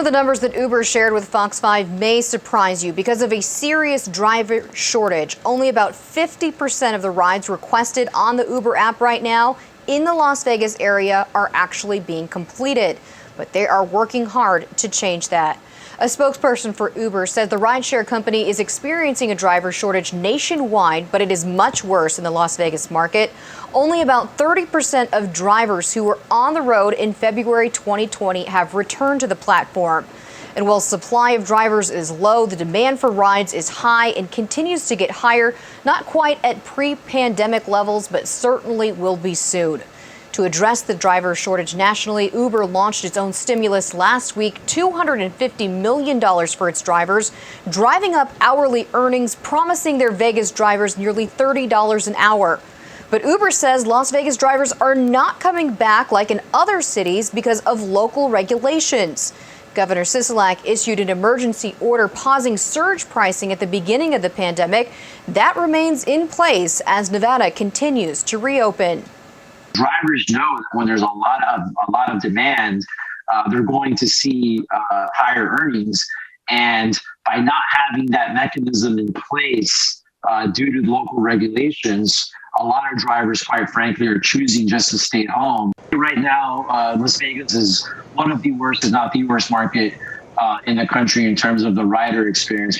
of the numbers that Uber shared with Fox 5 may surprise you. Because of a serious driver shortage, only about 50% of the rides requested on the Uber app right now in the Las Vegas area are actually being completed. But they are working hard to change that. A spokesperson for Uber said the rideshare company is experiencing a driver shortage nationwide, but it is much worse in the Las Vegas market. Only about 30% of drivers who were on the road in February 2020 have returned to the platform. And while supply of drivers is low, the demand for rides is high and continues to get higher, not quite at pre-pandemic levels, but certainly will be soon. To address the driver shortage nationally, Uber launched its own stimulus last week, $250 million for its drivers, driving up hourly earnings, promising their Vegas drivers nearly $30 an hour. But Uber says Las Vegas drivers are not coming back like in other cities because of local regulations. Governor Sisolak issued an emergency order pausing surge pricing at the beginning of the pandemic. That remains in place as Nevada continues to reopen. Drivers know that when there's a lot of demand, they're going to see higher earnings. And by not having that mechanism in place due to local regulations, a lot of drivers, quite frankly, are choosing just to stay home. Right now, Las Vegas is one of the worst, if not the worst market in the country in terms of the rider experience.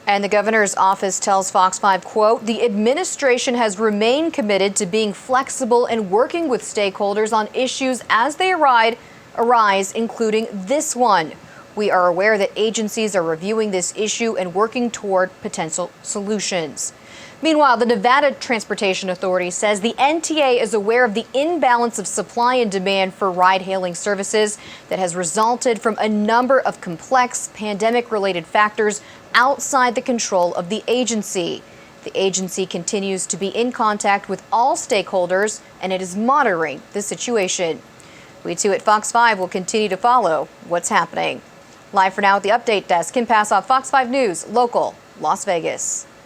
And the governor's office tells Fox 5, quote, the administration has remained committed to being flexible and working with stakeholders on issues as they arise, including this one. We are aware that agencies are reviewing this issue and working toward potential solutions. Meanwhile, the Nevada Transportation Authority says the NTA is aware of the imbalance of supply and demand for ride-hailing services that has resulted from a number of complex pandemic-related factors outside the control of the agency. The agency continues to be in contact with all stakeholders, and it is monitoring the situation. We too at Fox 5 will continue to follow what's happening. Live for now at the Update Desk, Kim Passoff, Fox 5 News, local, Las Vegas.